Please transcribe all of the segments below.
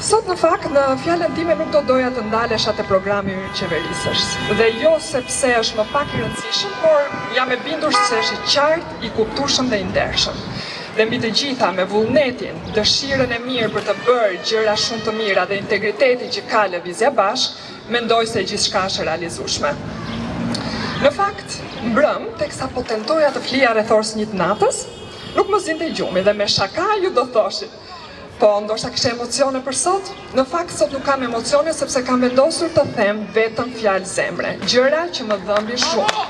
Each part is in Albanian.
Sot në fakt në fjalën time nuk do doja të ndalesha te programi i qeverisës. Dhe jo sepse është më pak i rëndësishëm, por jam e bindur se është i qartë, i kuptueshëm dhe i ndershëm. Dhe mbi të gjitha me vullnetin, dëshirën e mirë për të bërë gjëra shumë të mira dhe integritetin që ka Lëvizja Bashk, mendoj se gjithçka është e realizueshme. Në fakt, mbrëm, teksa po tentoja të flija rreth orës 1 natës, nuk më zinte gjumi dhe me shaka ju do thoshin. Po, ndoshta kishe emocione për sot? Në fakt, sot nuk kam emocione sepse kam vendosur të them vetëm fjalë zemre, gjëra që më dhëmbin shumë.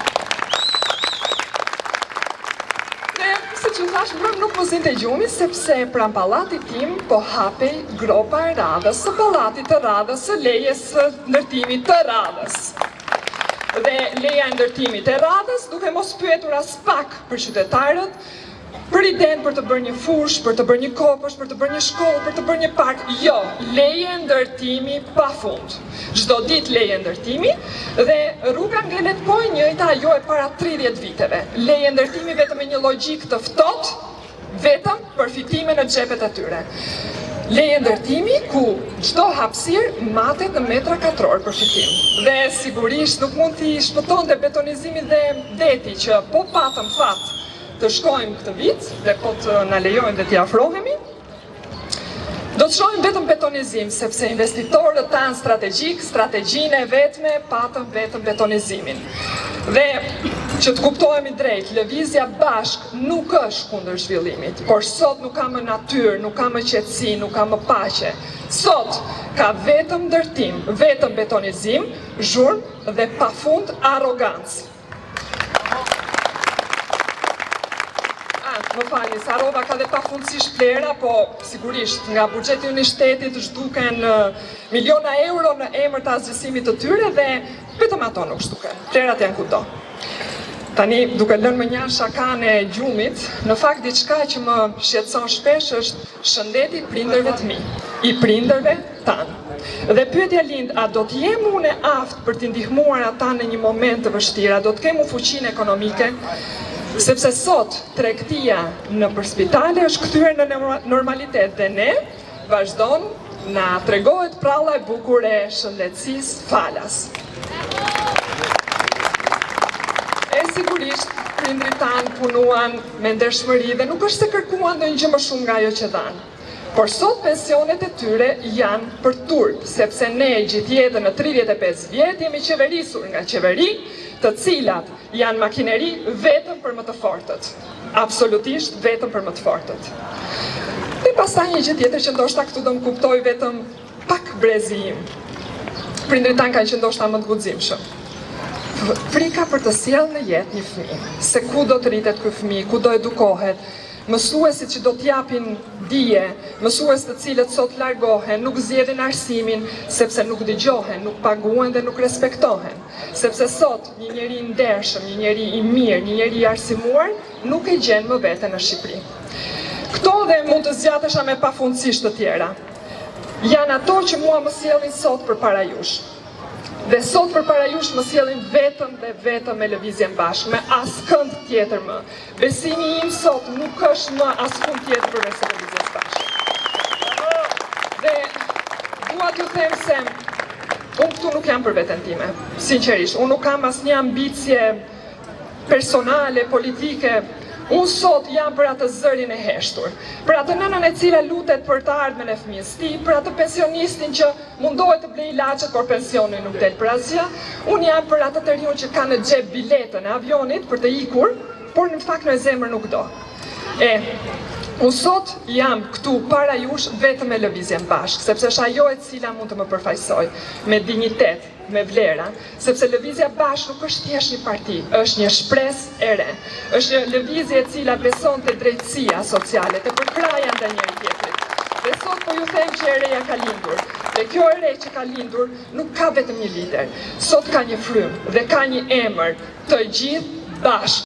Dhe, siç u thash, mbrëm nuk më zinte gjumi sepse pranë pallatit tim po hapej gropa e radhës së pallatit të radhës së lejes së ndërtimit të radhës. Dhe leja e ndërtimit e radhës, duke mos pyetur as pak për qytetarët, për idenë për të bërë një fush, për të bërë një kopësht, për të bërë një shkollë, për të bërë një park. Jo, leje ndërtimi pafund. Çdo ditë leje ndërtimi dhe rruga ngelet po e njëjta ajo e para 30 viteve. Leje ndërtimi vetëm me një logjik të ftohtë, vetëm përfitime në xhepet e tyre. Leje ndërtimi ku çdo hapësirë matet në metra katror përfitim. Dhe sigurisht nuk mund t'i shpëtonte betonizimi dhe deti që po patëm fat të shkojmë këtë vit dhe po të na lejojnë dhe t'i afrohemi, do të shohim vetëm betonizim, sepse investitorët tanë strategjik, strategjinë e vetme, patëm vetëm betonizimin. Dhe që të kuptohemi drejt, Lëvizja Bashk nuk është kundër zhvillimit, por sot nuk ka më natyrë, nuk ka më qetësi, nuk ka më paqe. Sot ka vetëm ndërtim, vetëm betonizim, zhurmë dhe pafund arrogancë. Më falni, Sarova ka dhe pafundësisht plera, po sigurisht nga buxheti i shtetit zhduken miliona euro në emër të asgjësimit të tyre dhe vetëm ato nuk zhduken. Plerat janë kudo. Tani, duke lënë më një shakan e gjumit, në fakt diçka që më shqetëson shpesh është shëndeti i prindërve të mi, i prindërve tanë. Dhe pyetja lind, a do të jem unë e aftë për t'i ndihmuar ata në një moment të vështirë, a do të kem fuqinë ekonomike? Sepse sot tregtia në spitale është kthyer në normalitet dhe ne vazhdon na tregohet pralla e bukur e shëndetësisë falas. E sigurisht prindrit tanë punuan me ndershmëri dhe nuk është se kërkuan ndonjë gjë më shumë nga ajo që dhanë. Por sot pensionet e tyre janë për turp, sepse ne gjithë jetën në 35 vjet jemi qeverisur nga qeveri, të cilat janë makineri vetëm për më të fortët. Absolutisht vetëm për më të fortët. Dhe pastaj një gjë tjetër që ndoshta këtu do më kuptoj vetëm pak brezi im. Prindrit tanë kanë që ndoshta më të guximshëm. Frika për të sjellë në jetë një fëmijë, se ku do të rritet ky fëmijë, ku do edukohet, mësuesit që do t'japin dije, mësues të cilët sot largohen, nuk zgjedhin arsimin, sepse nuk dëgjohen, nuk paguhen dhe nuk respektohen. Sepse sot një njeri i ndershëm, një njeri i mirë, një njeri i arsimuar, nuk e gjen më veten në Shqipëri. Këto dhe mund të zgjatesha me pafundësisht të tjera. Janë ato që mua më sjellin sot përpara jush. Dhe sot përpara jush më sjellin vetëm dhe vetëm me Lëvizjen Bashk, me askënd tjetër më. Besimi im sot nuk është më askënd tjetër përveç Lëvizjes Bashk. Dhe dua t'ju them se unë këtu nuk jam për veten time, sinqerisht. Unë nuk kam asnjë ambicje personale, politike. Unë sot jam për atë zërin e heshtur, për atë nënën e cila lutet për të ardhmen e fëmijës tij, për atë pensionistin që mundohet të blej ilaçet por pensioni nuk del për asgjë. Unë jam për atë të riun që ka në xhep biletën e avionit për të ikur, por në fakt në zemër nuk do. Unë sot jam këtu para jush vetëm me Lëvizjen Bashk, sepse është ajo e cila mund të më përfaqësoj me dinjitet, me vlera, sepse Lëvizja Bashk nuk është thjesht një parti, është një shpresë e re. Është një lëvizje e cila beson te drejtësia sociale, te përkraja ndaj njëri tjetrit. Dhe sot po ju them që e reja ka lindur. Dhe kjo e re që ka lindur nuk ka vetëm një lider. Sot ka një frymë dhe ka një emër, të gjithë bashkë.